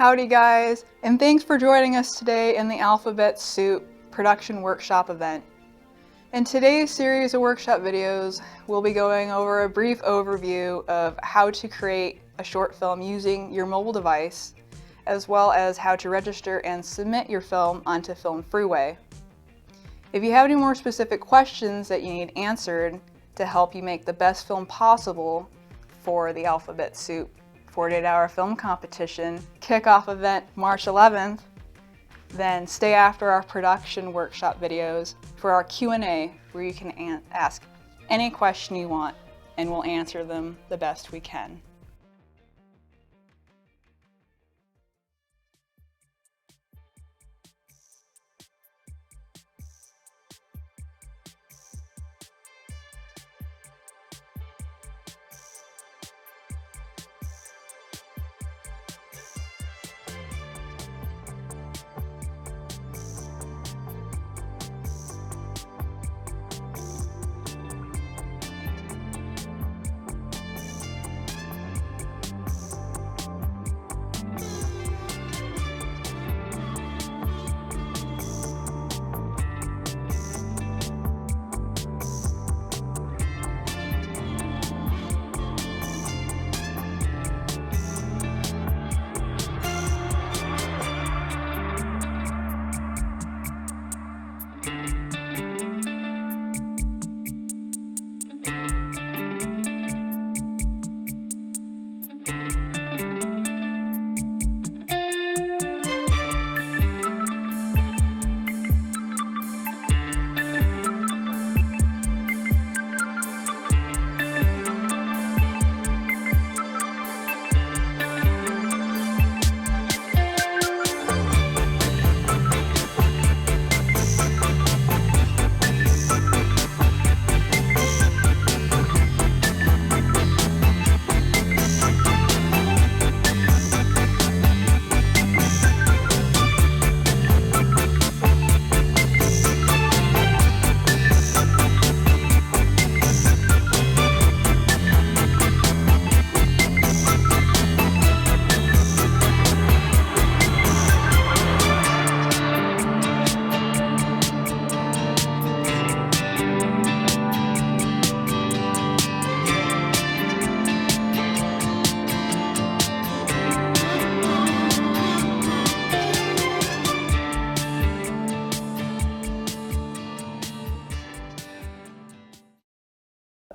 Howdy guys, and thanks for joining us today in the Alphabet Soup production workshop event. In today's series of workshop videos, we'll be going over a brief overview of how to create a short film using your mobile device, as well as how to register and submit your film onto Film Freeway. If you have any more specific questions that you need answered to help you make the best film possible for the Alphabet Soup 48-hour film competition kickoff event March 11th, then stay after our production workshop videos for our Q&A, where you can ask any question you want and we'll answer them the best we can.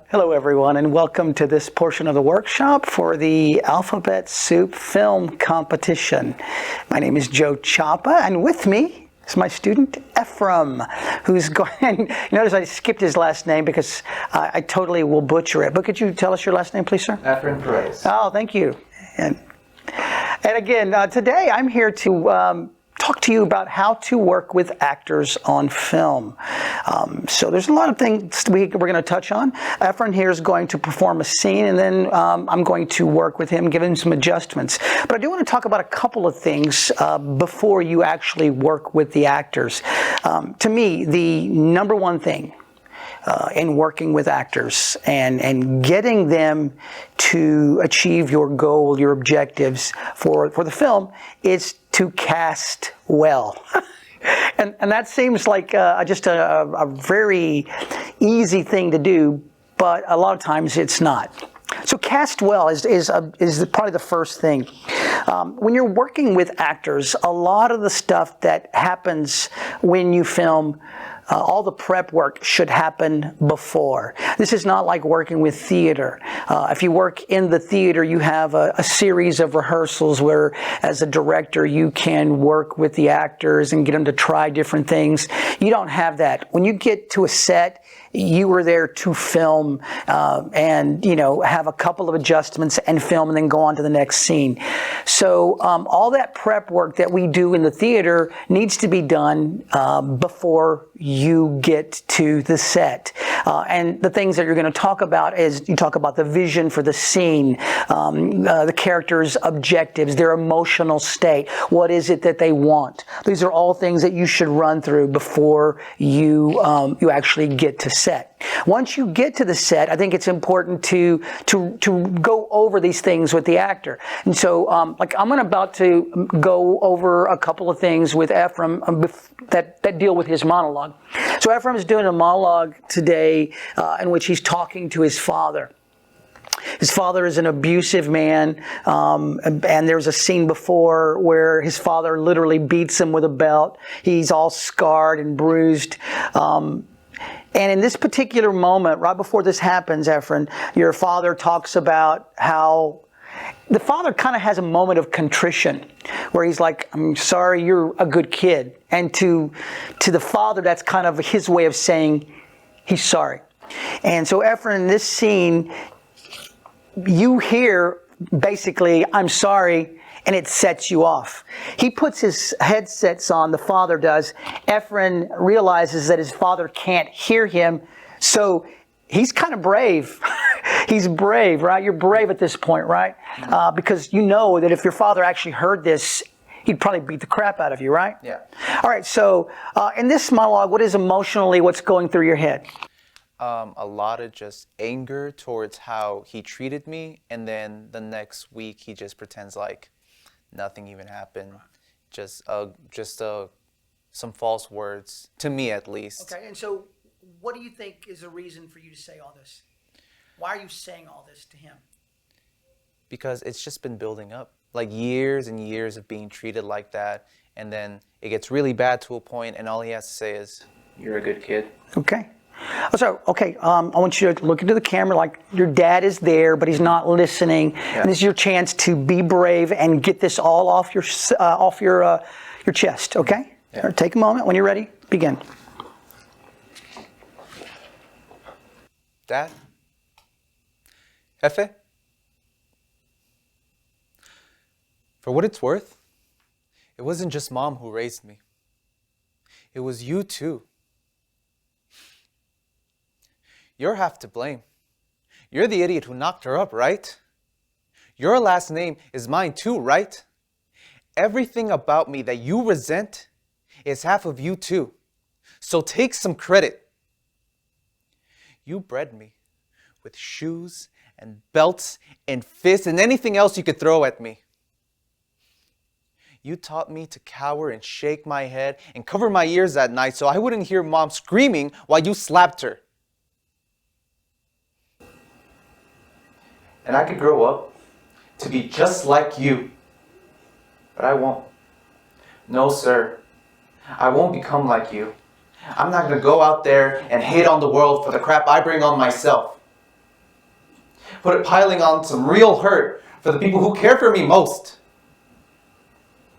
Hello everyone, and welcome to this portion of the workshop for the Alphabet Soup Film Competition. My name is Joe Chapa, and with me is my student Ephraim, who's going. Notice I skipped his last name because I totally will butcher it. But could you tell us your last name, please, sir? Ephraim Perez. Oh, thank you. And again, today I'm here to talk to you about how to work with actors on film. So there's a lot of things we're going to touch on. Ephraim here is going to perform a scene, and then I'm going to work with him, give him some adjustments. But I do want to talk about a couple of things before you actually work with the actors. To me, the number one thing in working with actors and getting them to achieve your goal, your objectives for the film, is to cast well. and that seems like just a very easy thing to do, but a lot of times it's not. So cast well is probably the first thing. When you're working with actors, a lot of the stuff that happens when you film, all the prep work should happen before. This is not like working with theater. If you work in the theater, you have a series of rehearsals where, as a director, you can work with the actors and get them to try different things. You don't have that. When you get to a set, you were there to film and, have a couple of adjustments and film and then go on to the next scene. So all that prep work that we do in the theater needs to be done before you get to the set. And the things that you're going to talk about is you talk about the vision for the scene, the characters' objectives, their emotional state. What is it that they want? These are all things that you should run through before you actually get to set. Once you get to the set, I think it's important to go over these things with the actor. And so, like I'm about to go over a couple of things with Ephraim that deal with his monologue. So Ephraim is doing a monologue today in which he's talking to his father. His father is an abusive man, and there's a scene before where his father literally beats him with a belt. He's all scarred and bruised. And in this particular moment, right before this happens, Ephraim, your father talks about how the father kind of has a moment of contrition where he's like, I'm sorry, you're a good kid. And to the father, that's kind of his way of saying he's sorry. And so Ephraim, in this scene, you hear basically, I'm sorry, and it sets you off. He puts his headsets on, the father does. Ephraim realizes that his father can't hear him, so he's kind of brave. He's brave, right? You're brave at this point, right? Because you know that if your father actually heard this, he'd probably beat the crap out of you, right? Yeah. All right, so in this monologue, what's going through your head? A lot of just anger towards how he treated me, and then the next week he just pretends like nothing even happened. Just some false words, to me at least. Okay, and so what do you think is a reason for you to say all this? Why are you saying all this to him? Because it's just been building up. Like years and years of being treated like that, and then it gets really bad to a point, and all he has to say is, "You're a good kid." Okay. So, I want you to look into the camera like your dad is there, but he's not listening. Yeah. And this is your chance to be brave and get this all off your chest, okay? Yeah. All right, take a moment. When you're ready, begin. Dad? Jefe? For what it's worth, it wasn't just Mom who raised me. It was you too. You're half to blame. You're the idiot who knocked her up, right? Your last name is mine too, right? Everything about me that you resent is half of you too. So take some credit. You bred me with shoes and belts and fists and anything else you could throw at me. You taught me to cower and shake my head and cover my ears at night so I wouldn't hear Mom screaming while you slapped her. And I could grow up to be just like you. But I won't. No, sir. I won't become like you. I'm not going to go out there and hate on the world for the crap I bring on myself. Put it piling on some real hurt for the people who care for me most.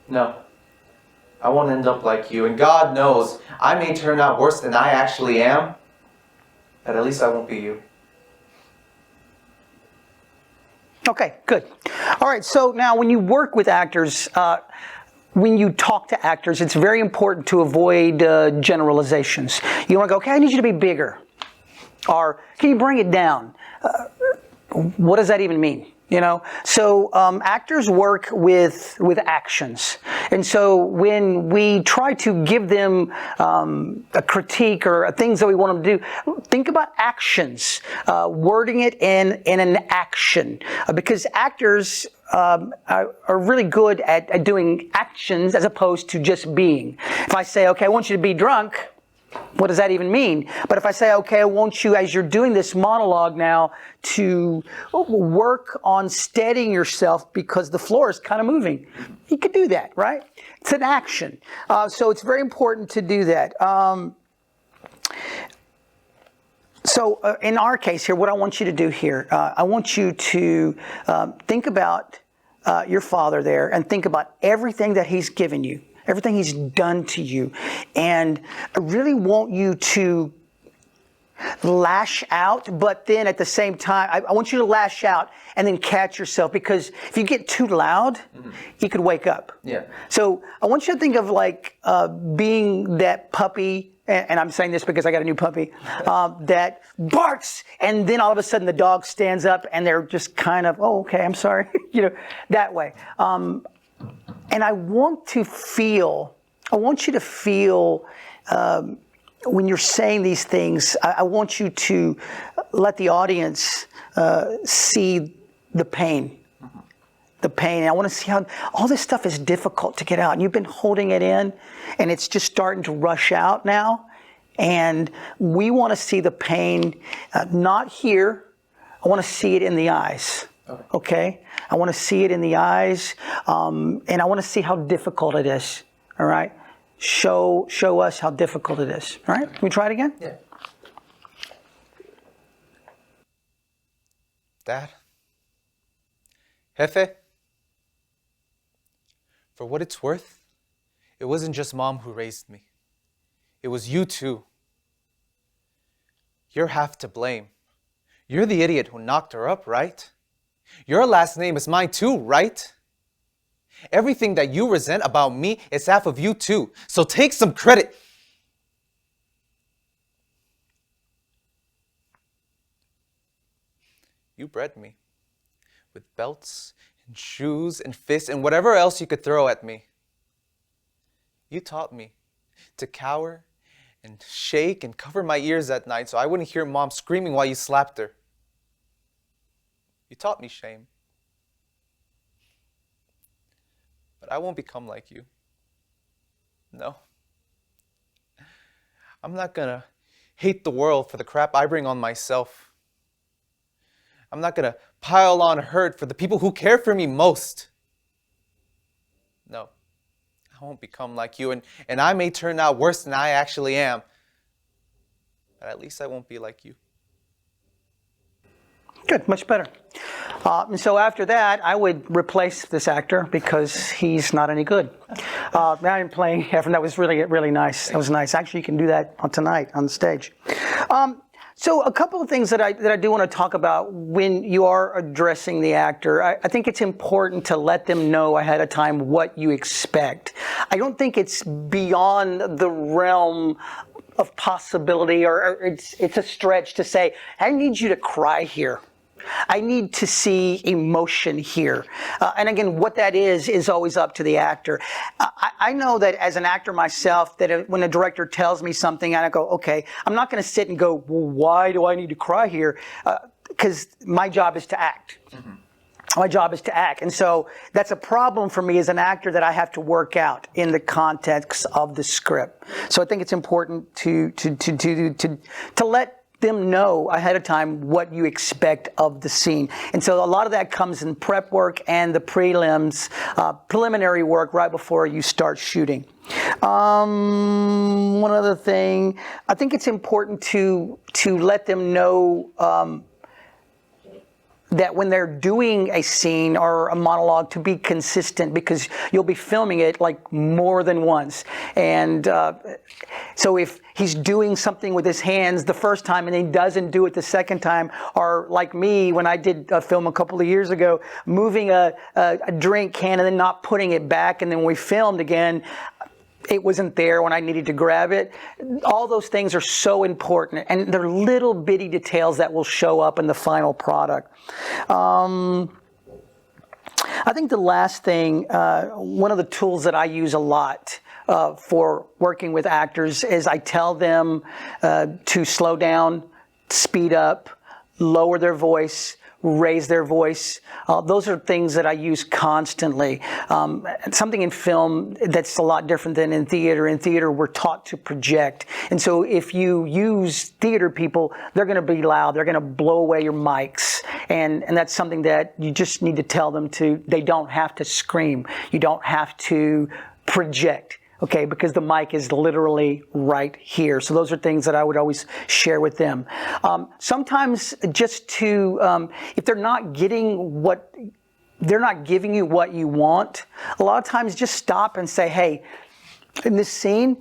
No. I won't end up like you. And God knows I may turn out worse than I actually am. But at least I won't be you. Okay, good. All right, so now when you work with actors, when you talk to actors, it's very important to avoid generalizations. You want to go, okay, I need you to be bigger. Or, can you bring it down? What does that even mean? You know, so actors work with actions, and so when we try to give them a critique or things that we want them to do, think about actions, wording it in an action, because actors are really good at doing actions as opposed to just being. If I say, okay, I want you to be drunk, what does that even mean? But if I say, okay, I want you, as you're doing this monologue now, to work on steadying yourself because the floor is kind of moving. You could do that, right? It's an action. So it's very important to do that. So in our case here, what I want you to do here, I want you to think about your father there and think about everything that he's given you. Everything he's done to you. And I really want you to lash out, but then at the same time, I want you to lash out and then catch yourself, because if you get too loud, you could wake up. Yeah. So I want you to think of like being that puppy, and I'm saying this because I got a new puppy, that barks, and then all of a sudden the dog stands up and they're just kind of, oh, okay, I'm sorry, that way. And I want you to feel when you're saying these things, I want you to let the audience see the pain. The pain. And I want to see how all this stuff is difficult to get out. And you've been holding it in, and it's just starting to rush out now. And we want to see the pain, not here. I want to see it in the eyes. Okay? I want to see it in the eyes, and I want to see how difficult it is. All right? Show us how difficult it is. All right? Can we try it again? Yeah. Dad? Jefe? For what it's worth, it wasn't just Mom who raised me. It was you too. You're half to blame. You're the idiot who knocked her up, right? Your last name is mine too, right? Everything that you resent about me is half of you too. So take some credit. You bred me with belts and shoes and fists and whatever else you could throw at me. You taught me to cower and shake and cover my ears at night so I wouldn't hear Mom screaming while you slapped her. You taught me shame. But I won't become like you. No. I'm not gonna hate the world for the crap I bring on myself. I'm not gonna pile on hurt for the people who care for me most. No. I won't become like you, and I may turn out worse than I actually am. But at least I won't be like you. Good, much better. And so after that, I would replace this actor because he's not any good. Now I'm playing Ephraim. That was really nice. That was nice. Actually, you can do that on tonight on the stage. So a couple of things that I do want to talk about when you are addressing the actor. I think it's important to let them know ahead of time what you expect. I don't think it's beyond the realm of possibility, or it's a stretch to say, I need you to cry here. I need to see emotion here. And again, what that is always up to the actor. I know that as an actor myself, that when a director tells me something, and I go, okay, I'm not going to sit and go, well, why do I need to cry here? Because my job is to act. Mm-hmm. My job is to act. And so that's a problem for me as an actor that I have to work out in the context of the script. So I think it's important to let them know ahead of time what you expect of the scene. And so a lot of that comes in prep work and the prelims, preliminary work right before you start shooting. One other thing, I think it's important to let them know that when they're doing a scene or a monologue, to be consistent, because you'll be filming it like more than once. And so if he's doing something with his hands the first time and he doesn't do it the second time, or like me when I did a film a couple of years ago, moving a drink can and then not putting it back, and then we filmed again, it wasn't there when I needed to grab it. All those things are so important, and they're little bitty details that will show up in the final product. I think the last thing, one of the tools that I use a lot for working with actors is I tell them to slow down, speed up, lower their voice, raise their voice. Those are things that I use constantly. Something in film that's a lot different than in theater. In theater, we're taught to project. And so if you use theater people, they're going to be loud. They're going to blow away your mics. And that's something that you just need to tell them they don't have to scream. You don't have to project. Okay, because the mic is literally right here. So those are things that I would always share with them. Sometimes just to, if they're not giving you what you want, a lot of times just stop and say, hey, in this scene,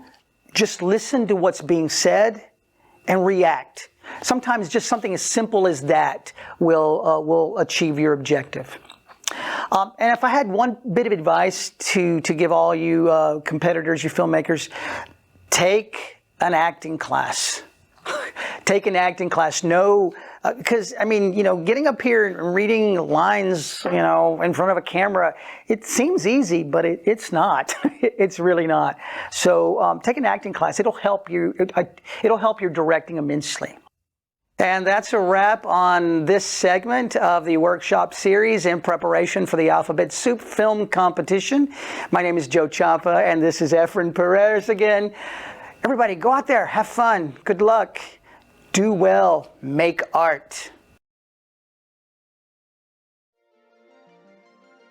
just listen to what's being said and react. Sometimes just something as simple as that will achieve your objective. And if I had one bit of advice to give all you competitors, you filmmakers, take an acting class. Take an acting class. Know Because, I mean, getting up here and reading lines, in front of a camera, it seems easy, but it's not. It's really not. So take an acting class. It'll help you. It'll help your directing immensely. And that's a wrap on this segment of the workshop series in preparation for the Alphabet Soup Film Competition. My name is Joe Champa, and this is Efren Perez again. Everybody, go out there, have fun, good luck, do well, make art.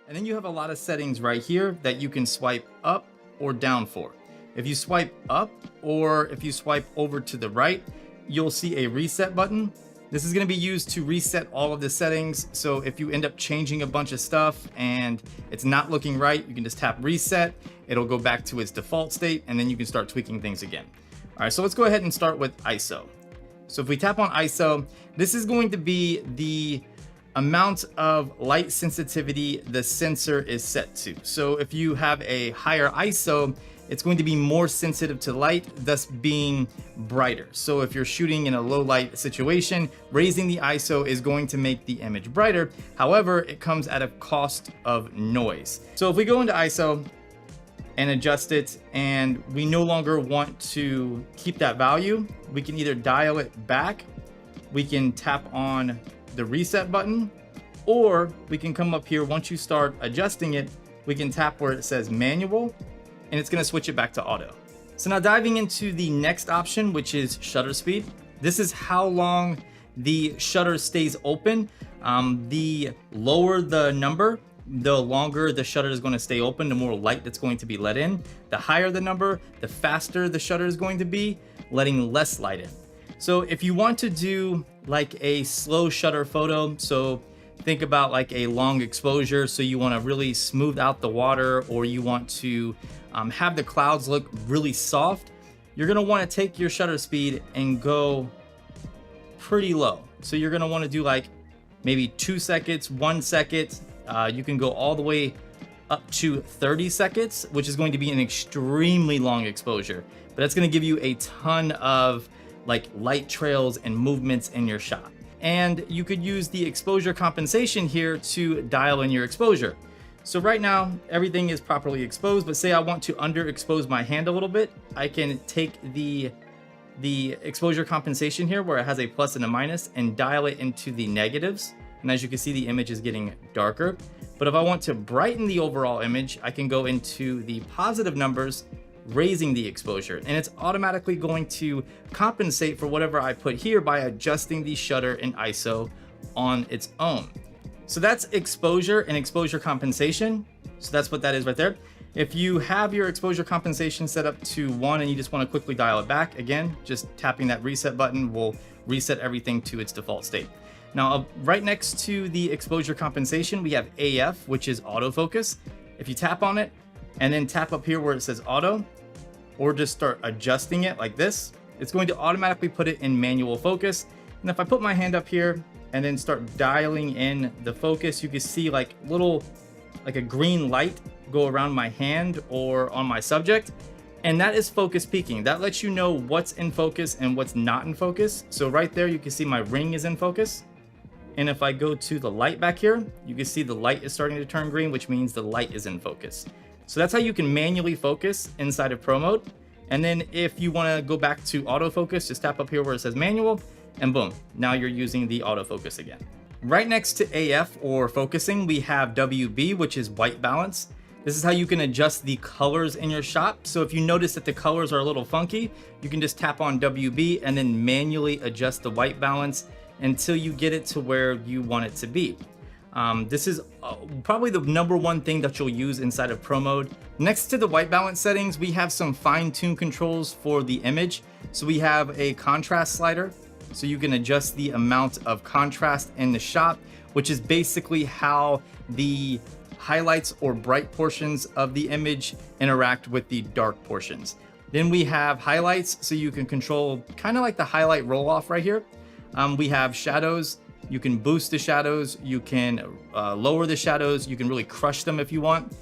And then you have a lot of settings right here that you can swipe up or down for. If you swipe up or if you swipe over to the right, you'll see a reset button. This is going to be used to reset all of the settings. So if you end up changing a bunch of stuff and it's not looking right, you can just tap reset. It'll go back to its default state and then you can start tweaking things again. All right, so let's go ahead and start with ISO. So if we tap on ISO, this is going to be the amount of light sensitivity the sensor is set to. So if you have a higher ISO, it's going to be more sensitive to light, thus being brighter. So if you're shooting in a low light situation, raising the ISO is going to make the image brighter. However, it comes at a cost of noise. So if we go into ISO and adjust it, and we no longer want to keep that value, we can either dial it back, we can tap on the reset button, or we can come up here. Once you start adjusting it, we can tap where it says manual, and it's gonna switch it back to auto. So now diving into the next option, which is shutter speed. This is how long the shutter stays open. The lower the number, the longer the shutter is going to stay open, the more light that's going to be let in. The higher the number, the faster the shutter is going to be, letting less light in. So if you want to do like a slow shutter photo, so think about like a long exposure, so you want to really smooth out the water, or you want to have the clouds look really soft, you're going to want to take your shutter speed and go pretty low. So you're going to want to do like maybe 2 seconds, 1 second. You can go all the way up to 30 seconds, which is going to be an extremely long exposure, but that's going to give you a ton of like light trails and movements in your shot. And you could use the exposure compensation here to dial in your exposure. So right now, everything is properly exposed, but say I want to underexpose my hand a little bit, I can take the exposure compensation here where it has a plus and a minus and dial it into the negatives. And as you can see, the image is getting darker. But if I want to brighten the overall image, I can go into the positive numbers, raising the exposure, and it's automatically going to compensate for whatever I put here by adjusting the shutter and ISO on its own. So that's exposure and exposure compensation. So that's what that is right there. If you have your exposure compensation set up to 1 and you just want to quickly dial it back, again, just tapping that reset button will reset everything to its default state. Now, right next to the exposure compensation, we have AF, which is autofocus. If you tap on it and then tap up here where it says auto, or just start adjusting it like this, it's going to automatically put it in manual focus. And if I put my hand up here and then start dialing in the focus, you can see like a green light go around my hand or on my subject. And that is focus peaking. That lets you know what's in focus and what's not in focus. So right there, you can see my ring is in focus. And if I go to the light back here, you can see the light is starting to turn green, which means the light is in focus. So that's how you can manually focus inside of Pro Mode. And then if you want to go back to autofocus, just tap up here where it says manual, and boom, now you're using the autofocus again. Right next to AF or focusing, we have WB, which is white balance. This is how you can adjust the colors in your shot. So if you notice that the colors are a little funky, you can just tap on WB and then manually adjust the white balance until you get it to where you want it to be. This is probably the #1 thing that you'll use inside of Pro Mode. Next to the white balance settings, we have some fine-tune controls for the image. So we have a contrast slider, so you can adjust the amount of contrast in the shot, which is basically how the highlights or bright portions of the image interact with the dark portions. Then we have highlights, so you can control kind of like the highlight roll off right here. We have shadows. You can boost the shadows, you can lower the shadows, you can really crush them if you want.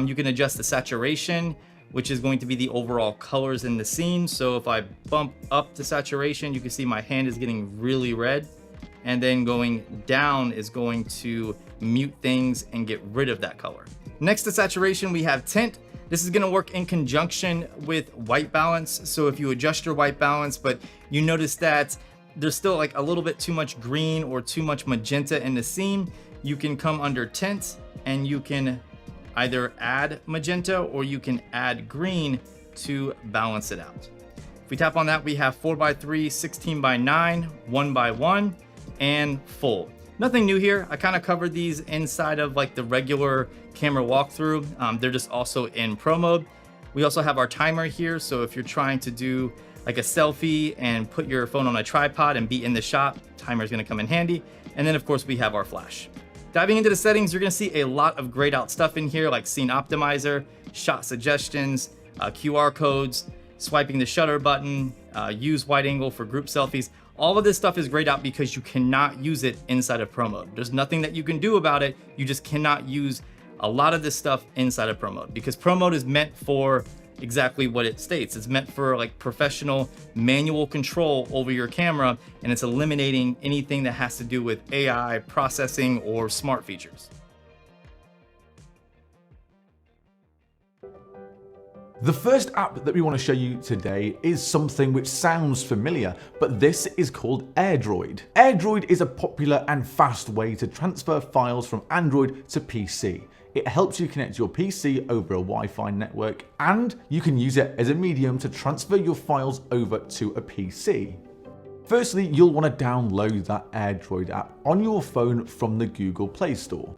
You can adjust the saturation, which is going to be the overall colors in the scene. So if I bump up the saturation, you can see my hand is getting really red. and then going down is going to mute things and get rid of that color. Next to saturation, we have tint. This is gonna work in conjunction with white balance. So if you adjust your white balance, but you notice that there's still like a little bit too much green or too much magenta in the scene, you can come under tint and you can either add magenta or you can add green to balance it out. If we tap on that, we have 4x3, 16x9, 1x1, and full. Nothing new here. I kind of covered these inside of like the regular camera walkthrough. They're just also in pro mode. We also have our timer here. So if you're trying to do like a selfie and put your phone on a tripod and be in the shot, timer is going to come in handy. And then of course we have our flash. Diving into the settings, you're going to see a lot of grayed out stuff in here, like scene optimizer, shot suggestions, QR codes, swiping the shutter button, use wide angle for group selfies. All of this stuff is grayed out because you cannot use it inside of Pro Mode. There's nothing that you can do about it. You just cannot use a lot of this stuff inside of Pro Mode because Pro Mode is meant for exactly what it states. It's meant for like professional manual control over your camera, and it's eliminating anything that has to do with AI processing or smart features. The first app that we want to show you today is something which sounds familiar, but this is called AirDroid. AirDroid is a popular and fast way to transfer files from Android to PC. It helps you connect your PC over a Wi-Fi network, and you can use it as a medium to transfer your files over to a PC. Firstly, you'll want to download that AirDroid app on your phone from the Google Play Store.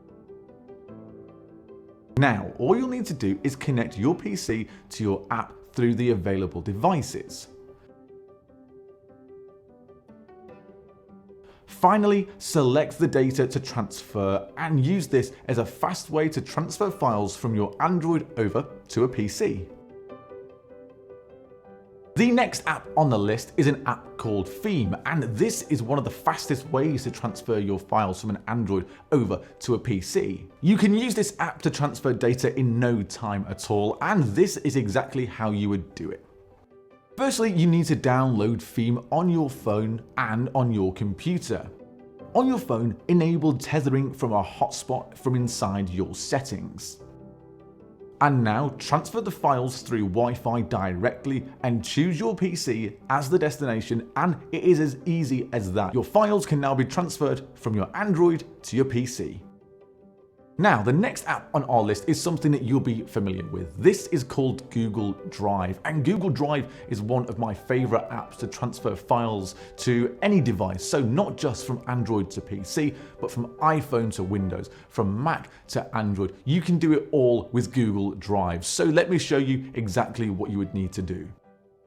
Now, all you'll need to do is connect your PC to your app through the available devices. Finally, select the data to transfer and use this as a fast way to transfer files from your Android over to a PC. The next app on the list is an app called Theme, and this is one of the fastest ways to transfer your files from an Android over to a PC. You can use this app to transfer data in no time at all, and this is exactly how you would do it. Firstly, you need to download Theme on your phone and on your computer. On your phone, enable tethering from a hotspot from inside your settings. And now transfer the files through Wi-Fi directly and choose your PC as the destination, and it is as easy as that. Your files can now be transferred from your Android to your PC. Now, the next app on our list is something that you'll be familiar with. This is called Google Drive, and Google Drive is one of my favorite apps to transfer files to any device. So not just from Android to PC, but from iPhone to Windows, from Mac to Android. You can do it all with Google Drive. So let me show you exactly what you would need to do.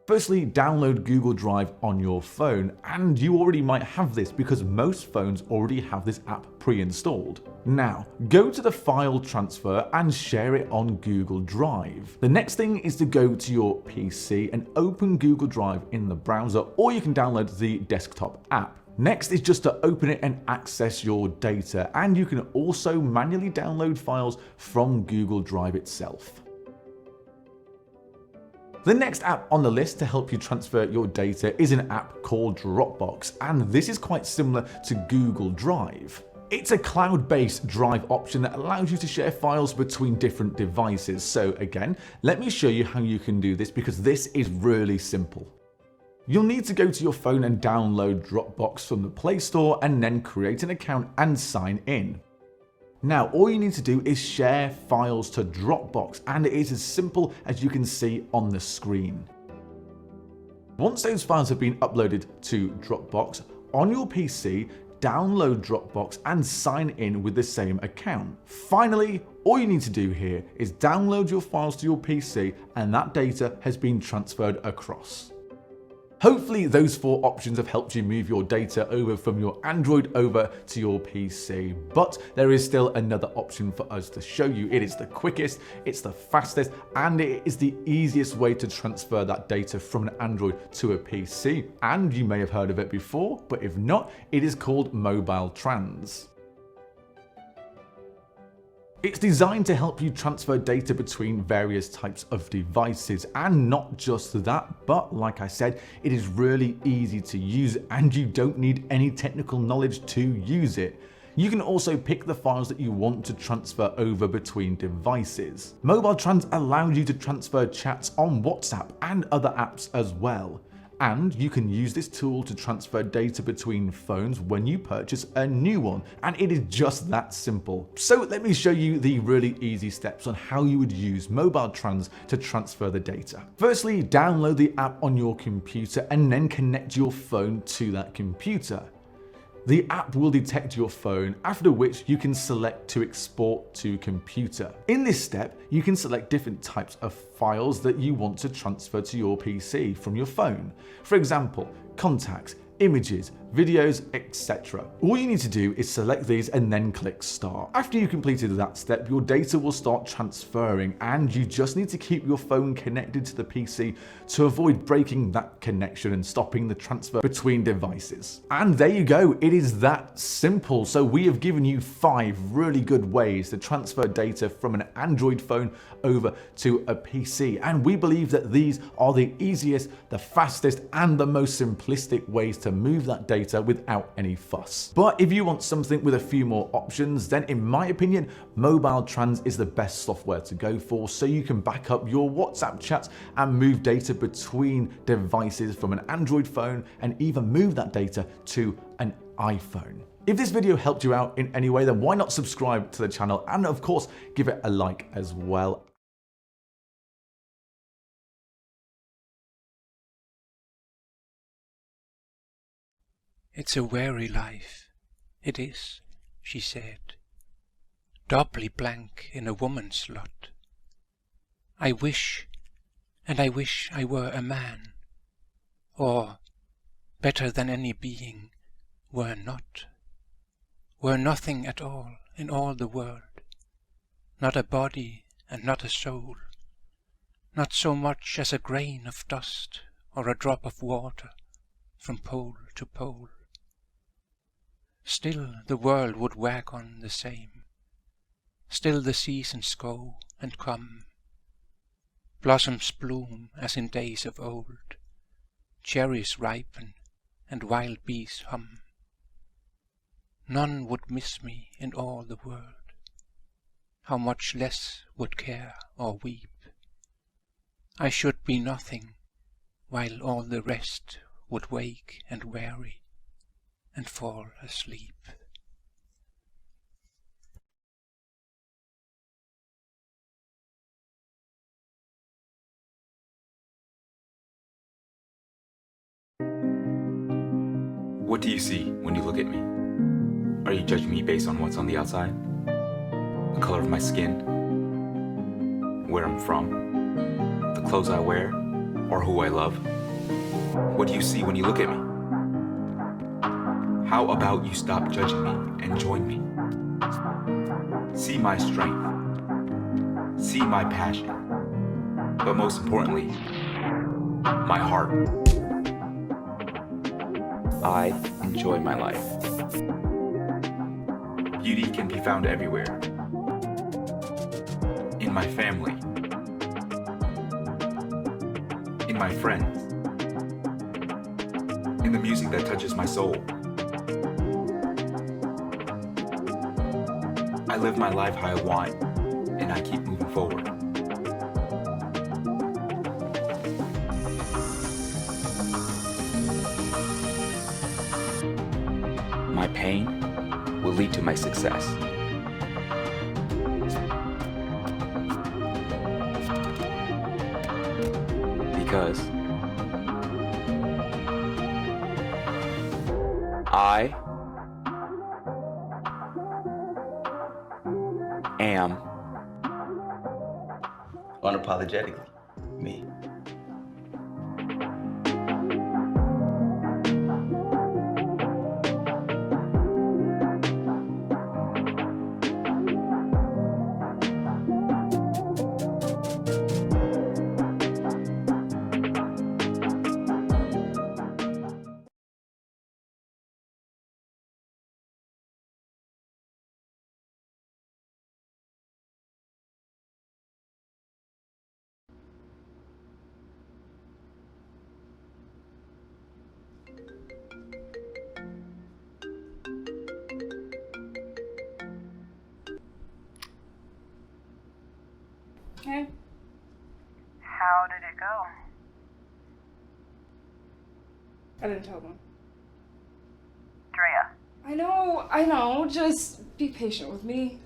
Firstly, download Google Drive on your phone, and you already might have this because most phones already have this app pre-installed. Now, go to the file transfer and share it on Google Drive. The next thing is to go to your PC and open Google Drive in the browser, or you can download the desktop app. Next is just to open it and access your data, and you can also manually download files from Google Drive itself. The next app on the list to help you transfer your data is an app called Dropbox, and this is quite similar to Google Drive. It's a cloud-based drive option that allows you to share files between different devices. So again, let me show you how you can do this because this is really simple. You'll need to go to your phone and download Dropbox from the Play Store and then create an account and sign in. Now, all you need to do is share files to Dropbox, and it is as simple as you can see on the screen. Once those files have been uploaded to Dropbox, on your PC, download Dropbox and sign in with the same account. Finally, all you need to do here is download your files to your PC, and that data has been transferred across. Hopefully those 4 options have helped you move your data over from your Android over to your PC, but there is still another option for us to show you. It is the quickest, it's the fastest, and it is the easiest way to transfer that data from an Android to a PC. And you may have heard of it before, but if not, it is called Mobile Trans. It's designed to help you transfer data between various types of devices, and not just that, but like I said, it is really easy to use and you don't need any technical knowledge to use it. You can also pick the files that you want to transfer over between devices. Mobile Trans allows you to transfer chats on WhatsApp and other apps as well. And you can use this tool to transfer data between phones when you purchase a new one, and it is just that simple. So let me show you the really easy steps on how you would use Mobile Trans to transfer the data. Firstly, download the app on your computer and then connect your phone to that computer. The app will detect your phone, after which you can select to export to computer. In this step, you can select different types of files that you want to transfer to your PC from your phone. For example, contacts, images, videos, etc. All you need to do is select these and then click start. After you completed that step, your data will start transferring, and you just need to keep your phone connected to the PC to avoid breaking that connection and stopping the transfer between devices. And there you go, it is that simple. So we have given you 5 really good ways to transfer data from an Android phone over to a PC, and we believe that these are the easiest, the fastest, and the most simplistic ways to move that data without any fuss. But if you want something with a few more options, then in my opinion, Mobile Trans is the best software to go for, so you can back up your WhatsApp chats and move data between devices from an Android phone, and even move that data to an iPhone. If this video helped you out in any way, then why not subscribe to the channel, and of course give it a like as well. "It's a weary life, it is," she said, "doubly blank in a woman's lot. I wish, and I wish I were a man, or, better than any being, were not. Were nothing at all in all the world, not a body and not a soul, not so much as a grain of dust or a drop of water from pole to pole. Still the world would wag on the same, still the seasons go and come, blossoms bloom as in days of old, cherries ripen and wild bees hum. None would miss me in all the world, how much less would care or weep. I should be nothing, while all the rest would wake and weary and fall asleep." What do you see when you look at me? Are you judging me based on what's on the outside? The color of my skin? Where I'm from? The clothes I wear? Or who I love? What do you see when you look at me? How about you stop judging me and join me? See my strength. See my passion. But most importantly, my heart. I enjoy my life. Beauty can be found everywhere. In my family. In my friends. In the music that touches my soul. I live my life how I want, and I keep moving forward. My pain will lead to my success. Because I am Unapologetically me. Hey. How did it go? I didn't tell them. Drea. I know. Just be patient with me,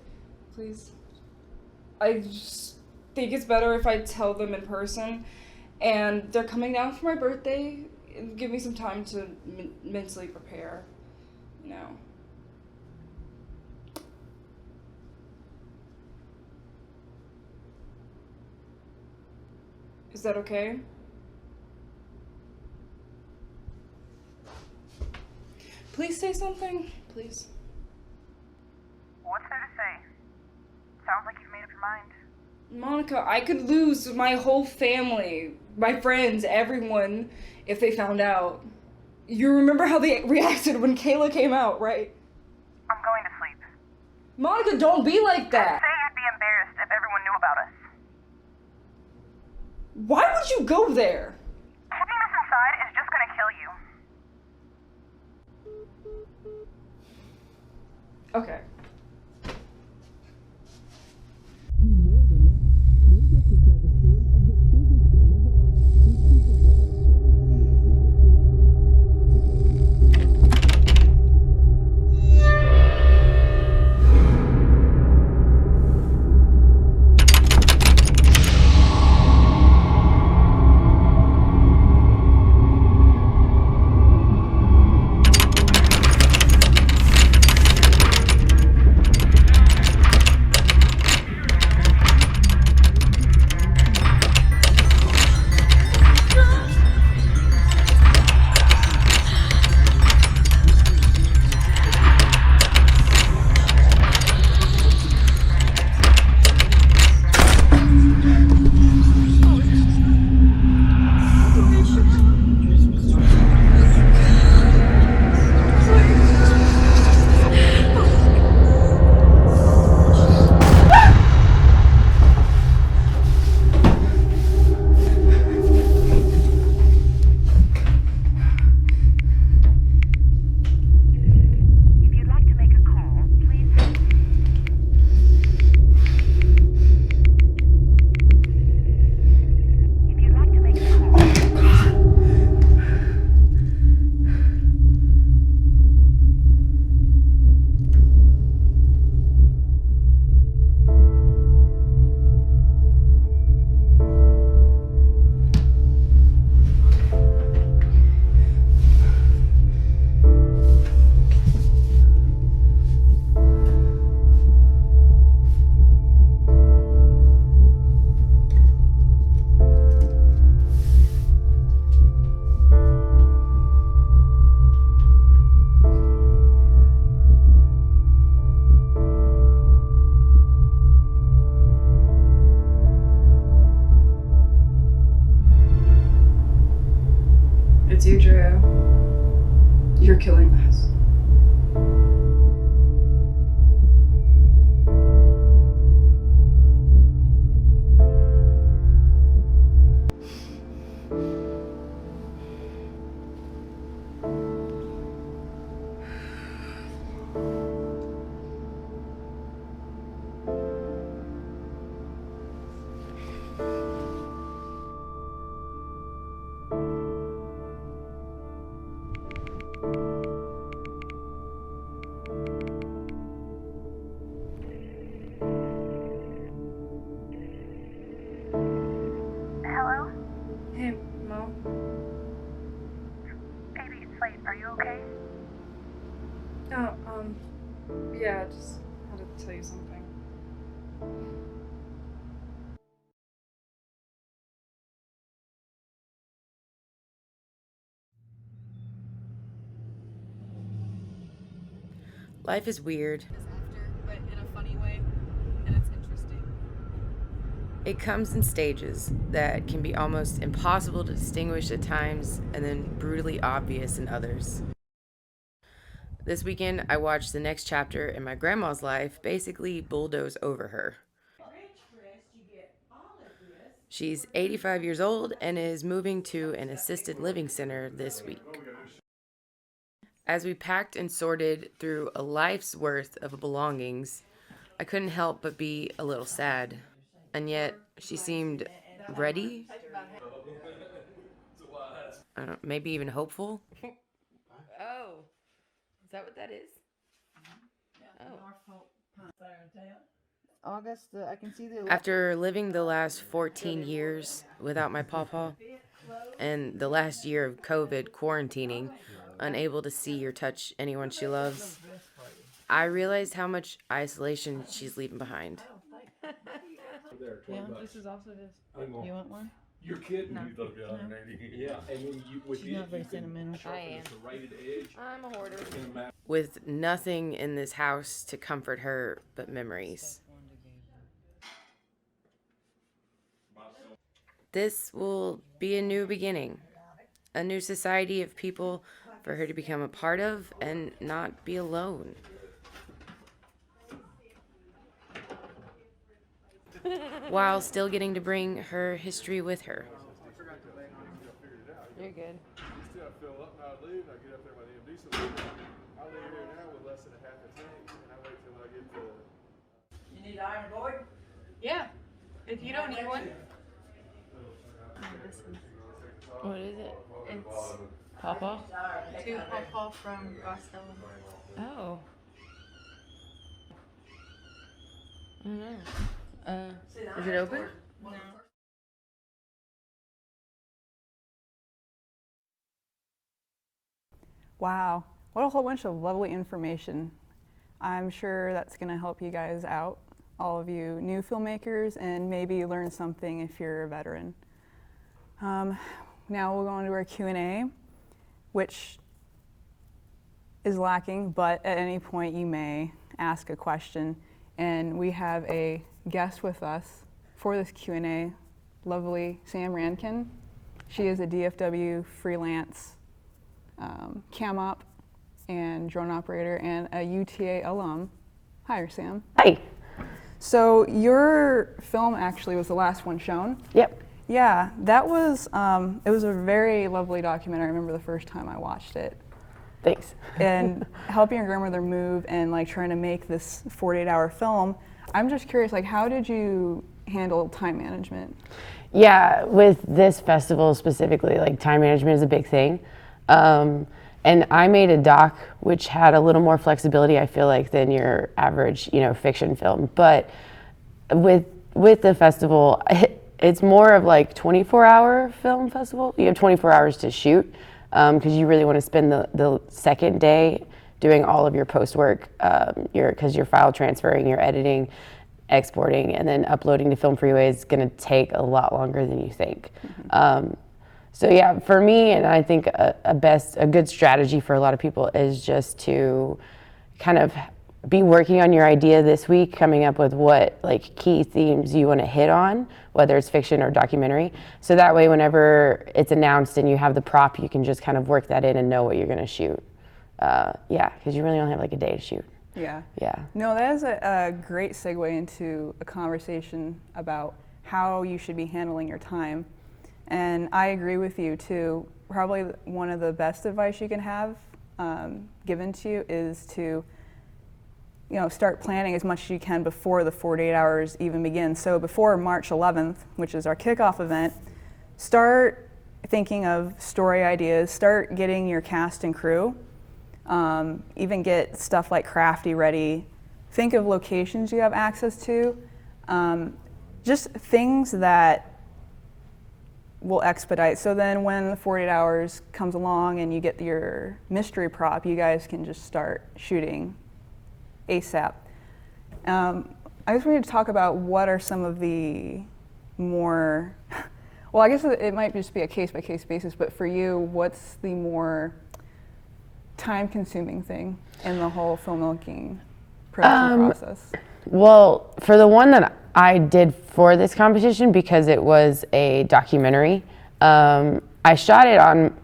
please. I just think it's better if I tell them in person. And they're coming down for my birthday. Give me some time to mentally prepare. You know. Is that okay? Please say something. Please. What's there to say? Sounds like you've made up your mind. Monica, I could lose my whole family, my friends, everyone, if they found out. You remember how they reacted when Kayla came out, right? I'm going to sleep. Monica, don't be like that. Say you'd be embarrassed if everyone knew about us. Why would you go there? Keeping this inside is just gonna kill you. Okay. If you'd like to make a call, please. If you'd like to make a call. It's you, Drea. You're killing us. Hello? Hey, Mo. Baby, it's late. Are you okay? Oh, yeah, I just had to tell you something. Life is weird. But in a funny way, and it's interesting. It comes in stages that can be almost impossible to distinguish at times and then brutally obvious in others. This weekend, I watched the next chapter in my grandma's life basically bulldoze over her. She's 85 years old and is moving to an assisted living center this week. As we packed and sorted through a life's worth of belongings, I couldn't help but be a little sad. and yet she seemed ready. I don't know, maybe even hopeful. Oh, is that what that is? Oh. August, I can see the... After living the last 14 years without my pawpaw, and the last year of COVID quarantining, unable to see or touch anyone she loves, I realized how much isolation she's leaving behind. Yeah, this is also his. You want one? You're kidding. No. You thought it'd be 180. Yeah, and when you with She's not very sentimental. I am. the rated edge. I'm a hoarder. With nothing in this house to comfort her but memories. This will be a new beginning, a new society of people for her to become a part of and not be alone. While still getting to bring her history with her. You're good. Still fill up and I leave and I get up there by the MD so I leave here now with less than a half a tank and I wait till I get to... You need iron board? Yeah. If you don't need one. What is it? It's Pawpaw? two pawpaw from Boston. Oh. I don't know. Is it open? No. Wow, what a whole bunch of lovely information. I'm sure that's going to help you guys out, all of you new filmmakers, and maybe learn something if you're a veteran. Now we'll go into our Q&A, which is lacking, but at any point you may ask a question. And we have a guest with us for this Q&A, lovely Sam Rankin. She is a DFW freelance cam op and drone operator and a UTA alum. Hi, Sam. Hi. So your film actually was the last one shown. Yep. Yeah, that was, it was a very lovely documentary. I remember the first time I watched it. Thanks. And helping your grandmother move and like trying to make this 48-hour film. I'm just curious, like how did you handle time management? Yeah, with this festival specifically, like time management is a big thing. And I made a doc which had a little more flexibility, I feel like, than your average, fiction film. But with the festival, it's more of like 24-hour film festival. You have 24 hours to shoot because you really want to spend the second day doing all of your post work, because you're file transferring, you're editing, exporting, and then uploading to Film Freeway is going to take a lot longer than you think. Mm-hmm. So yeah, for me, and I think a good strategy for a lot of people is just to kind of be working on your idea this week, coming up with what like key themes you want to hit on, whether it's fiction or documentary. So that way, whenever it's announced and you have the prop, you can just kind of work that in and know what you're going to shoot. Yeah, because you really only have like a day to shoot. Yeah. Yeah. No, that is a great segue into a conversation about how you should be handling your time. And I agree with you too. Probably one of the best advice you can have given to you is to start planning as much as you can before the 48 hours even begins. So before March 11th, which is our kickoff event, start thinking of story ideas, start getting your cast and crew, even get stuff like Crafty ready. Think of locations you have access to, just things that will expedite. So then when the 48 hours comes along and you get your mystery prop, you guys can just start shooting ASAP. I just wanted to talk about what are some of the more, well, I guess it might just be a case-by-case basis, but for you, what's the more time-consuming thing in the whole filmmaking production process? Well, for the one that I did for this competition, because it was a documentary, I shot it on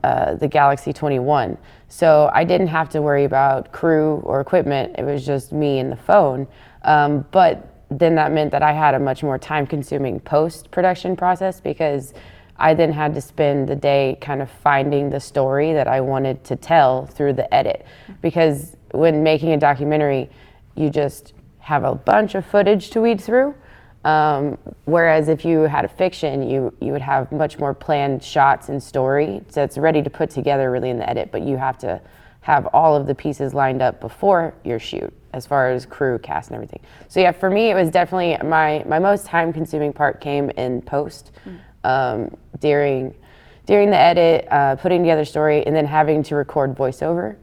the Galaxy 21. So I didn't have to worry about crew or equipment. It was just me and the phone. But then that meant that I had a much more time-consuming post-production process because I then had to spend the day kind of finding the story that I wanted to tell through the edit. Because when making a documentary, you just have a bunch of footage to weed through. Whereas if you had a fiction, you would have much more planned shots and story, so it's ready to put together really in the edit, but you have to have all of the pieces lined up before your shoot, as far as crew, cast, and everything. So yeah, for me, it was definitely my most time-consuming part came in post, during the edit, putting together story, and then having to record voiceover,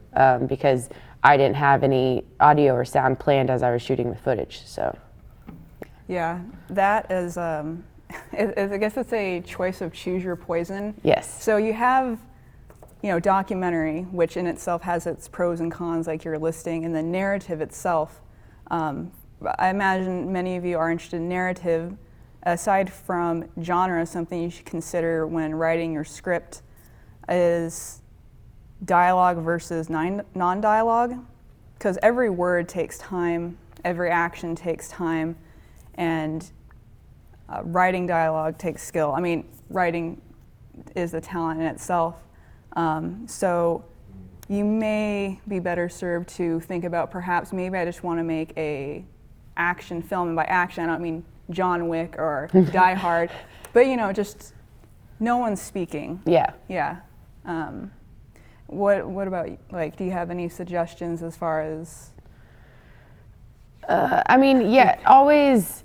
because I didn't have any audio or sound planned as I was shooting the footage, so. Yeah, that is, I guess it's a choice of choose your poison. Yes. So you have, documentary, which in itself has its pros and cons, like you're listing, and the narrative itself. I imagine many of you are interested in narrative. Aside from genre, something you should consider when writing your script is dialogue versus non-dialogue, because every word takes time, every action takes time, and writing dialogue takes skill. I mean, writing is a talent in itself. So you may be better served to think about, perhaps maybe I just want to make a action film, and by action I don't mean John Wick or Die Hard, but just no one's speaking. Yeah. Yeah. What about, like, do you have any suggestions as far as? I mean, yeah, always.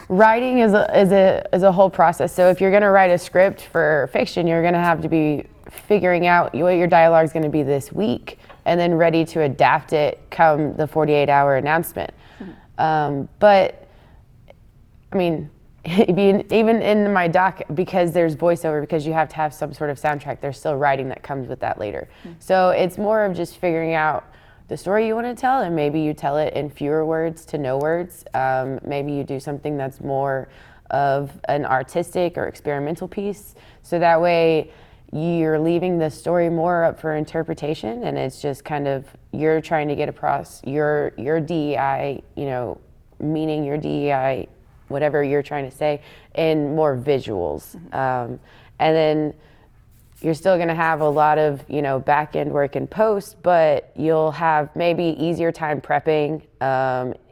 Writing is a whole process. So if you're going to write a script for fiction, you're going to have to be figuring out what your dialogue is going to be this week, and then ready to adapt it come the 48-hour announcement. But I mean, even in my doc, because there's voiceover, because you have to have some sort of soundtrack, there's still writing that comes with that later. So it's more of just figuring out the story you want to tell, and maybe you tell it in fewer words to no words. Maybe you do something that's more of an artistic or experimental piece, so that way you're leaving the story more up for interpretation, and it's just kind of, you're trying to get across your DEI, meaning your DEI, whatever you're trying to say, in more visuals. And then you're still going to have a lot of, back end work in post, but you'll have maybe easier time prepping,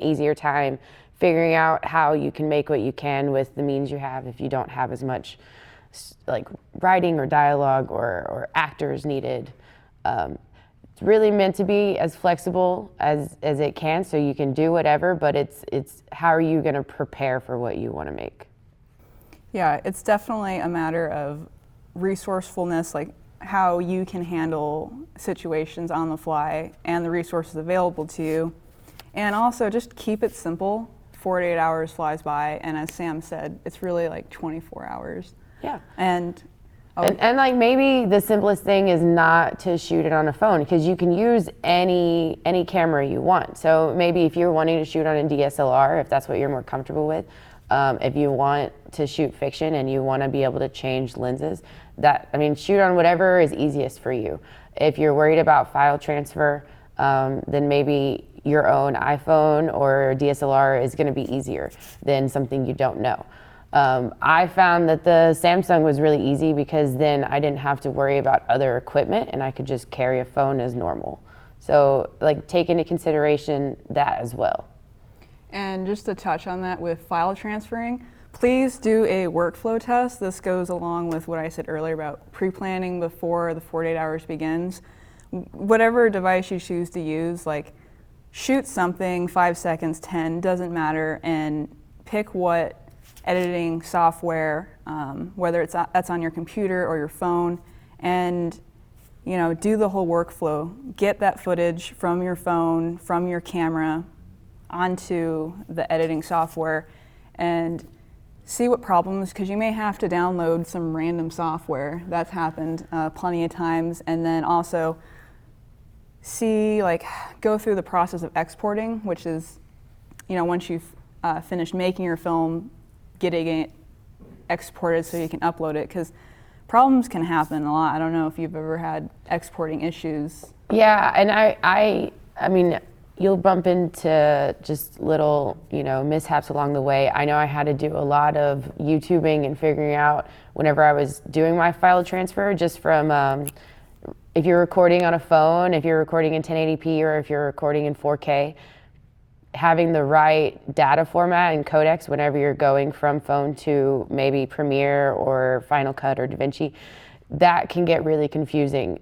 easier time figuring out how you can make what you can with the means you have if you don't have as much like writing or dialogue or actors needed. It's really meant to be as flexible as it can, so you can do whatever, but it's how are you going to prepare for what you want to make? Yeah, it's definitely a matter of resourcefulness, like how you can handle situations on the fly and the resources available to you. And also just keep it simple. 48 hours flies by, and as Sam said, it's really like 24 hours. Yeah. And like maybe the simplest thing is not to shoot it on a phone, because you can use any camera you want. So maybe if you're wanting to shoot on a DSLR, if that's what you're more comfortable with, if you want to shoot fiction and you want to be able to change lenses, shoot on whatever is easiest for you. If you're worried about file transfer, then maybe your own iPhone or DSLR is going to be easier than something you don't know. I found that the Samsung was really easy, because then I didn't have to worry about other equipment and I could just carry a phone as normal. So take into consideration that as well. And just to touch on that with file transferring, please do a workflow test. This goes along with what I said earlier about pre-planning before the 48 hours begins. Whatever device you choose to use, shoot something, 5 seconds, 10, doesn't matter, and pick what editing software, whether that's on your computer or your phone, and do the whole workflow. Get that footage from your phone, from your camera, onto the editing software, and see what problems, because you may have to download some random software. That's happened plenty of times. And then also go through the process of exporting, which is, once you've finished making your film, getting it exported so you can upload it, because problems can happen a lot. I don't know if you've ever had exporting issues. Yeah, and I mean, you'll bump into just little, mishaps along the way. I know I had to do a lot of YouTubing and figuring out whenever I was doing my file transfer, just from if you're recording on a phone, if you're recording in 1080p, or if you're recording in 4K, having the right data format and codecs whenever you're going from phone to maybe Premiere or Final Cut or DaVinci, that can get really confusing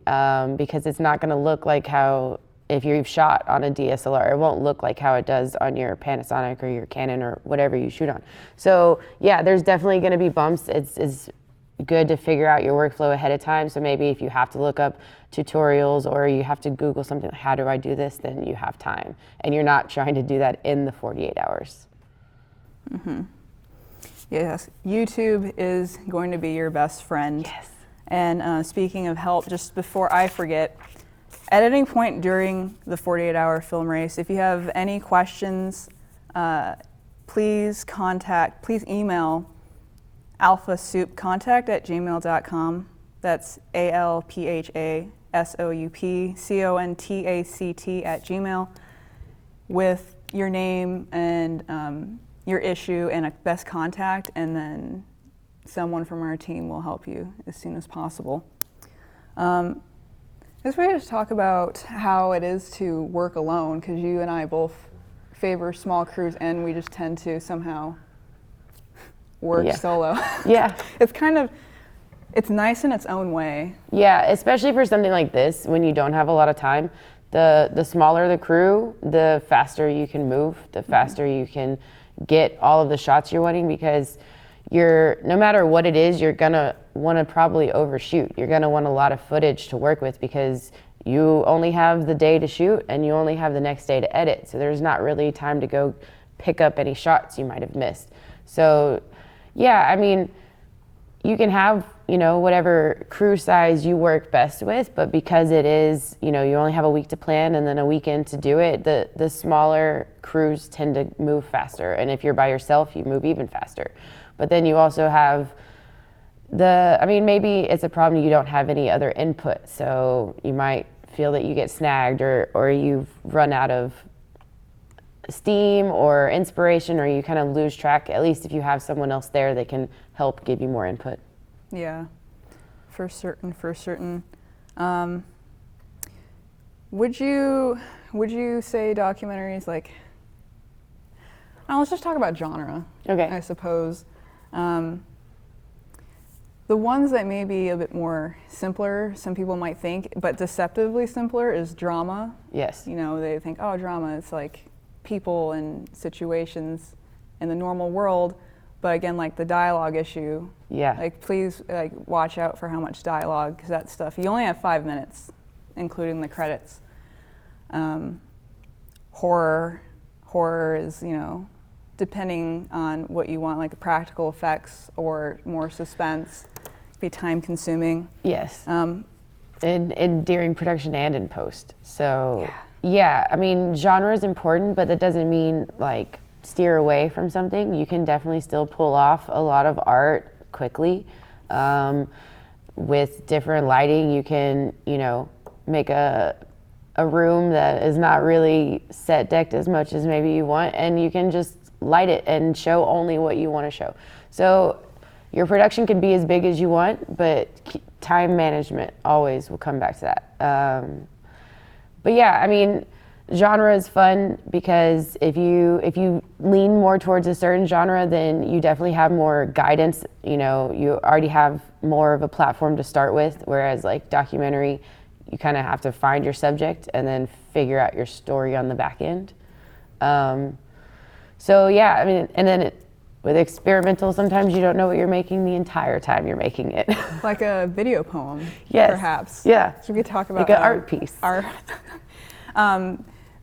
because it's not going to look like how, if you've shot on a DSLR, it won't look like how it does on your Panasonic or your Canon or whatever you shoot on. So yeah, there's definitely going to be bumps. It's good to figure out your workflow ahead of time. So maybe if you have to look up tutorials or you have to Google something, how do I do this, then you have time. And you're not trying to do that in the 48 hours. Mm-hmm. Yes, YouTube is going to be your best friend. Yes. And speaking of help, just before I forget, at any point during the 48-hour film race, if you have any questions, please email alphasoupcontact@gmail.com. That's alphasoupcontact@gmail with your name and your issue and a best contact, and then someone from our team will help you as soon as possible. This way, just talk about how it is to work alone, because you and I both favor small crews, and we just tend to somehow work solo. Yeah. It's nice in its own way. Yeah, especially for something like this, when you don't have a lot of time. The smaller the crew, the faster you can move, the faster you can get all of the shots you're wanting, because no matter what it is, you're gonna want to probably overshoot. You're gonna want a lot of footage to work with because you only have the day to shoot and you only have the next day to edit. So there's not really time to go pick up any shots you might have missed. So yeah, I mean, you can have, whatever crew size you work best with, but because it is, you only have a week to plan and then a weekend to do it, the smaller crews tend to move faster. And if you're by yourself, you move even faster. But then you also have maybe it's a problem you don't have any other input. So you might feel that you get snagged or you've run out of steam or inspiration, or you kind of lose track. At least if you have someone else there that can help give you more input. Yeah, for certain. Would you say documentaries like, let's just talk about genre, okay, I suppose. The ones that may be a bit more simpler, some people might think, but deceptively simpler, is drama. Yes. They think, oh, drama, it's like people and situations in the normal world. But again, like the dialogue issue, please watch out for how much dialogue, because that stuff, you only have 5 minutes, including the credits. Horror is, depending on what you want, like the practical effects or more suspense, be time consuming. Yes. And during production and in post. So yeah, genre is important, but that doesn't mean steer away from something. You can definitely still pull off a lot of art quickly. With different lighting, you can, make a room that is not really set decked as much as maybe you want, and you can just light it and show only what you want to show. So your production can be as big as you want, but time management always will come back to that. But yeah, genre is fun because if you lean more towards a certain genre, then you definitely have more guidance. You already have more of a platform to start with, whereas documentary, you kind of have to find your subject and then figure out your story on the back end. So yeah, and then with experimental, sometimes you don't know what you're making the entire time you're making it. Like a video poem, yes, perhaps. Yeah. So we could talk about like an art piece. The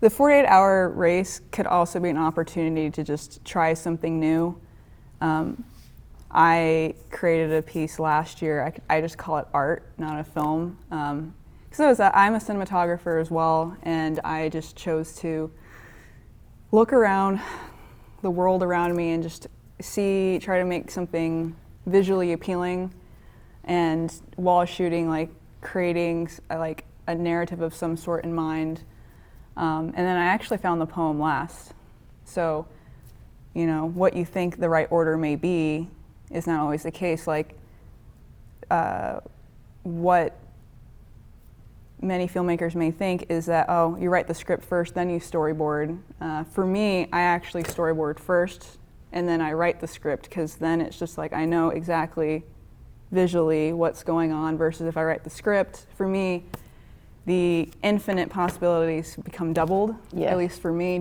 48-hour race could also be an opportunity to just try something new. I created a piece last year. I just call it art, not a film. Because I'm a cinematographer as well, and I just chose to look around the world around me and just try to make something visually appealing, and while shooting, creating a narrative of some sort in mind. And then I actually found the poem last. So, what you think the right order may be is not always the case. What many filmmakers may think is that, oh, you write the script first, then you storyboard. For me, I actually storyboard first, and then I write the script, because then it's just like I know exactly visually what's going on, versus if I write the script, for me, the infinite possibilities become doubled. Yeah. At least for me.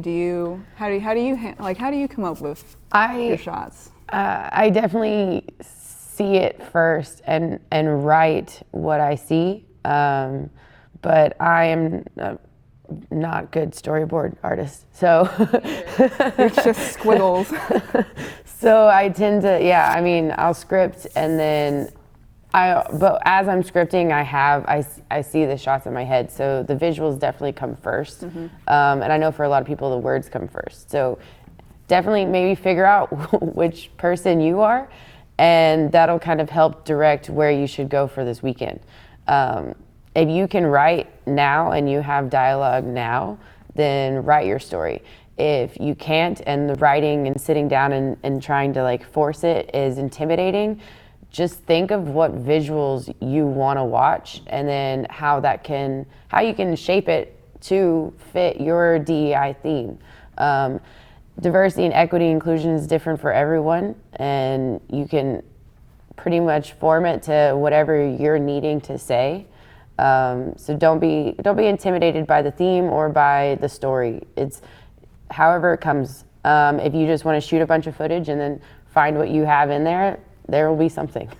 How do you come up with your shots? I definitely see it first and write what I see. But I am not good storyboard artist, so it's just squiggles. So I tend to, yeah, I mean, I'll script and then but as I'm scripting, I see the shots in my head, so the visuals definitely come first. Mm-hmm. And I know for a lot of people the words come first. So definitely maybe figure out which person you are, and that'll kind of help direct where you should go for this weekend. If you can write now and you have dialogue now, then write your story. If you can't, and the writing and sitting down and trying to like force it is intimidating, just think of what visuals you want to watch, and then how you can shape it to fit your DEI theme. Diversity and equity inclusion is different for everyone, and you can pretty much form it to whatever you're needing to say. So don't be intimidated by the theme or by the story. It's however it comes. If you just want to shoot a bunch of footage and then find what you have in there, there will be something.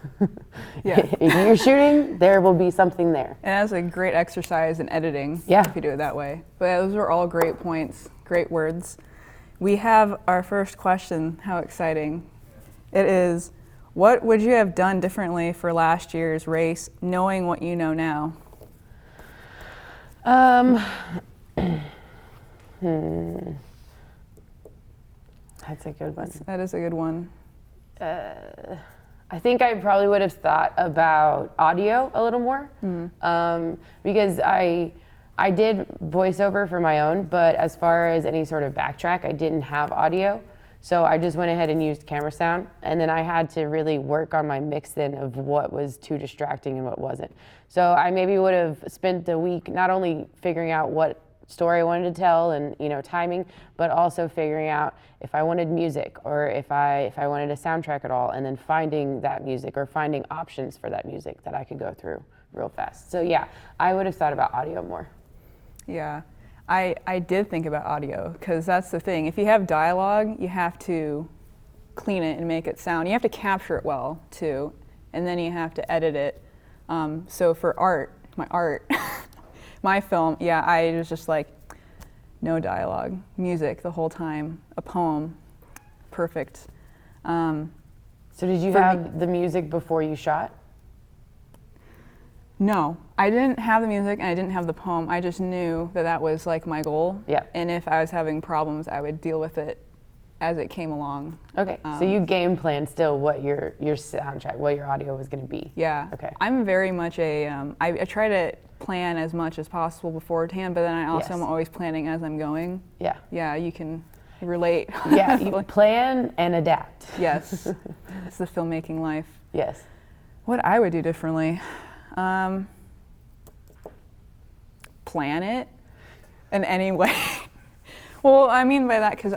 Yeah. If you're shooting, there will be something there. And that's a great exercise in editing, yeah, if you do it that way. But those are all great points, great words. We have our first question. How exciting. It is, what would you have done differently for last year's race, knowing what you know now? That's a good one. That is a good one. I think I probably would have thought about audio a little more, because I did voiceover for my own, but as far as any sort of backtrack, I didn't have audio. So I just went ahead and used camera sound, and then I had to really work on my mix then of what was too distracting and what wasn't. So I maybe would have spent the week not only figuring out what story I wanted to tell and timing, but also figuring out if I wanted music or if I wanted a soundtrack at all, and then finding that music or finding options for that music that I could go through real fast. So yeah, I would have thought about audio more. Yeah, I did think about audio, because that's the thing. If you have dialogue, you have to clean it and make it sound. You have to capture it well too, and then you have to edit it. So for my film, yeah, I was just like, no dialogue, music the whole time, a poem, perfect. So did you have the music before you shot? No, I didn't have the music and I didn't have the poem. I just knew that was like my goal. Yeah. And if I was having problems, I would deal with it as it came along. Okay, so you game planned still what your soundtrack, what your audio was going to be. Yeah. Okay. I'm very much I try to plan as much as possible beforehand, but then I also am always planning as I'm going. Yeah. Yeah, you can relate. Yeah, you plan and adapt. Yes. It's the filmmaking life. Yes. What I would do differently? Plan it in any way. Well, I mean by that, because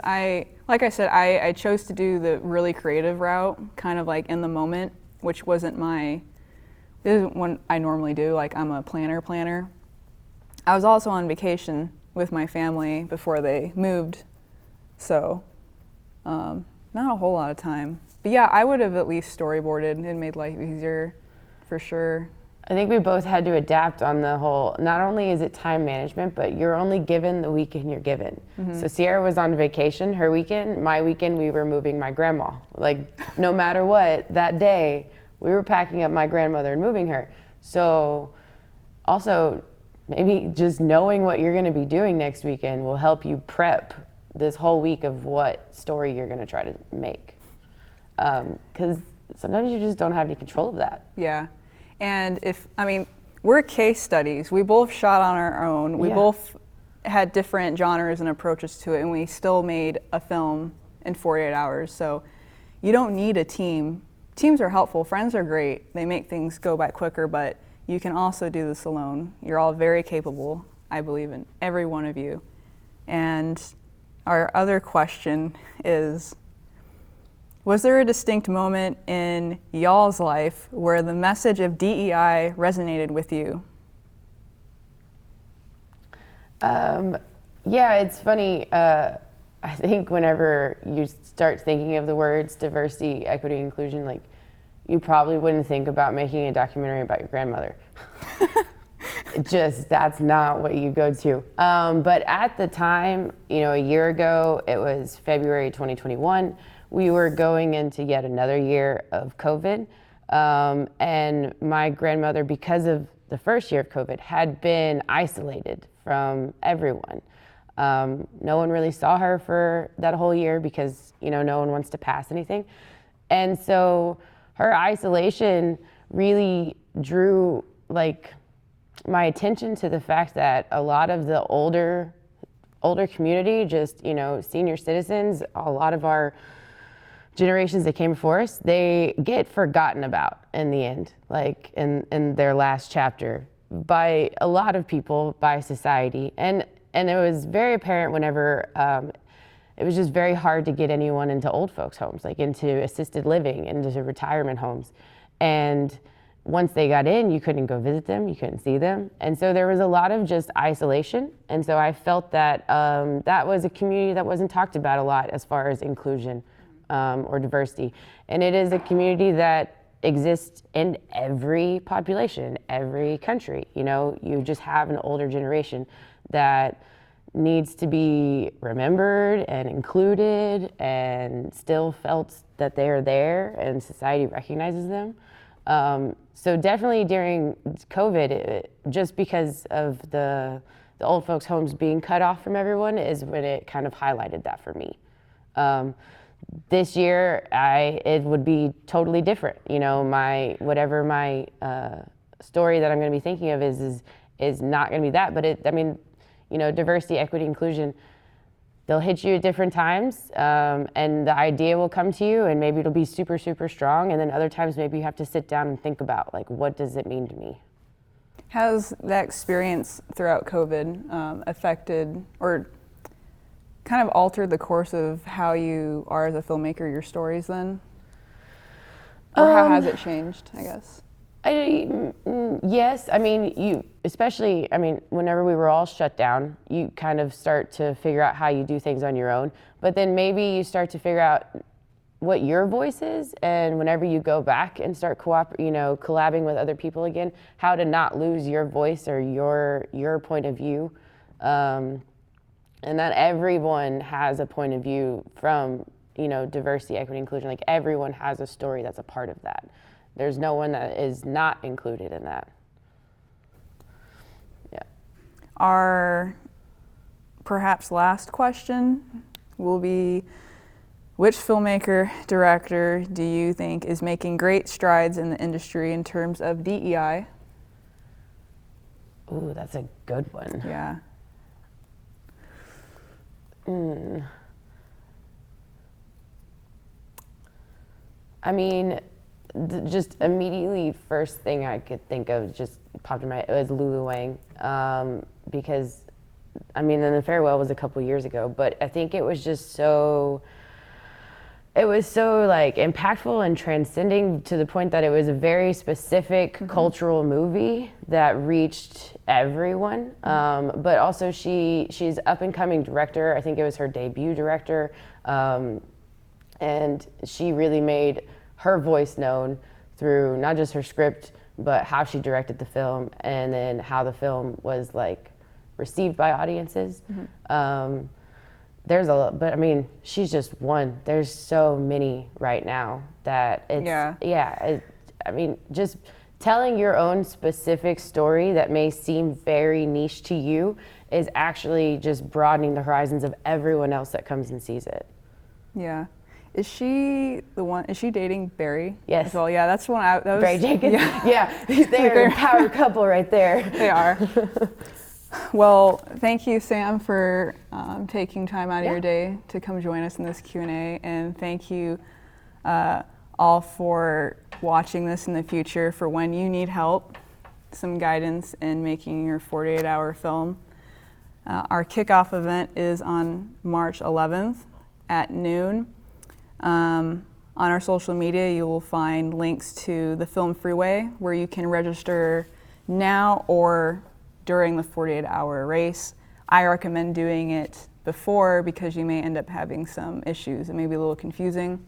like I said, I chose to do the really creative route, kind of like in the moment, which this isn't what I normally do, like I'm a planner. I was also on vacation with my family before they moved, so not a whole lot of time. But yeah, I would have at least storyboarded and made life easier, for sure. I think we both had to adapt on the whole, not only is it time management, but you're only given the weekend you're given. Mm-hmm. So Sierra was on vacation, her weekend. My weekend, we were moving my grandma. Like, no matter what, that day, we were packing up my grandmother and moving her. So also, maybe just knowing what you're gonna be doing next weekend will help you prep this whole week of what story you're gonna try to make. Because sometimes you just don't have any control of that. Yeah. And we're case studies. We both shot on our own. We both had different genres and approaches to it, and we still made a film in 48 hours. So you don't need a team. Teams are helpful. Friends are great. They make things go by quicker, but you can also do this alone. You're all very capable. I believe in every one of you. And our other question is, was there a distinct moment in y'all's life where the message of DEI resonated with you? Yeah, it's funny. I think whenever you start thinking of the words diversity, equity, inclusion, like, you probably wouldn't think about making a documentary about your grandmother. That's not what you go to. But at the time, a year ago, it was February 2021. We were going into yet another year of COVID. And my grandmother, because of the first year of COVID, had been isolated from everyone. No one really saw her for that whole year because, no one wants to pass anything. And so her isolation really drew my attention to the fact that a lot of the older community, just, senior citizens, a lot of our generations that came before us, they get forgotten about in the end, like in their last chapter by a lot of people, by society. And it was very apparent whenever it was just very hard to get anyone into old folks' homes, like into assisted living, into retirement homes. And once they got in, you couldn't go visit them, you couldn't see them. And so there was a lot of just isolation. And so I felt that that was a community that wasn't talked about a lot as far as inclusion or diversity. And it is a community that exists in every population, every country. You just have an older generation that needs to be remembered and included and still felt that they're there and society recognizes them. So definitely during COVID, just because of the old folks' homes being cut off from everyone is when it kind of highlighted that for me. This year, it would be totally different. Whatever my story that I'm going to be thinking of is not going to be that. But diversity, equity, inclusion, they'll hit you at different times, and the idea will come to you, and maybe it'll be super, super strong. And then other times, maybe you have to sit down and think about, what does it mean to me? Has that experience throughout COVID affected or kind of altered the course of how you are as a filmmaker, your stories then? Or how has it changed, I guess? Yes, whenever we were all shut down, you kind of start to figure out how you do things on your own, but then maybe you start to figure out what your voice is, and whenever you go back and start collabing with other people again, how to not lose your voice or your point of view. And that everyone has a point of view from, diversity, equity, inclusion. Like, everyone has a story that's a part of that. There's no one that is not included in that. Yeah. Our perhaps last question will be, which filmmaker, director do you think is making great strides in the industry in terms of DEI? Ooh, that's a good one. Yeah. Just immediately first thing I could think of just popped in my head was Lulu Wang, because and The Farewell was a couple years ago, but I think it was so impactful and transcending to the point that it was a very specific cultural movie that reached everyone. But also she's up and coming director. I think it was her debut director. And she really made her voice known through not just her script, but how she directed the film, and then how the film was received by audiences. There's a lot, but she's just one. There's so many right now that just telling your own specific story that may seem very niche to you is actually just broadening the horizons of everyone else that comes and sees it. Yeah. Is she dating Barry? Yes. As well, yeah, that's the one Barry Jenkins. Yeah, they're a power couple right there. They are. Well, thank you, Sam, for taking time out of your day to come join us in this Q&A, and thank you all for watching this in the future for when you need help. some guidance in making your 48-hour film. Our kickoff event is on March 11th at noon. On our social media, you will find links to the Film Freeway where you can register now or during the 48-hour race. I recommend doing it before because you may end up having some issues. It may be a little confusing.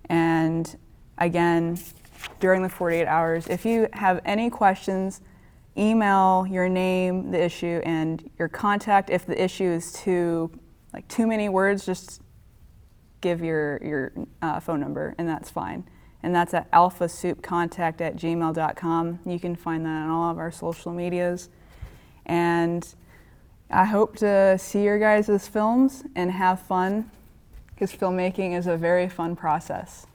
And again, during the 48 hours, if you have any questions, email your name, the issue, and your contact. If the issue is too many words, just give your phone number, and that's fine. And that's at alphasoupcontact@gmail.com. You can find that on all of our social medias. And I hope to see your guys' films and have fun, because filmmaking is a very fun process.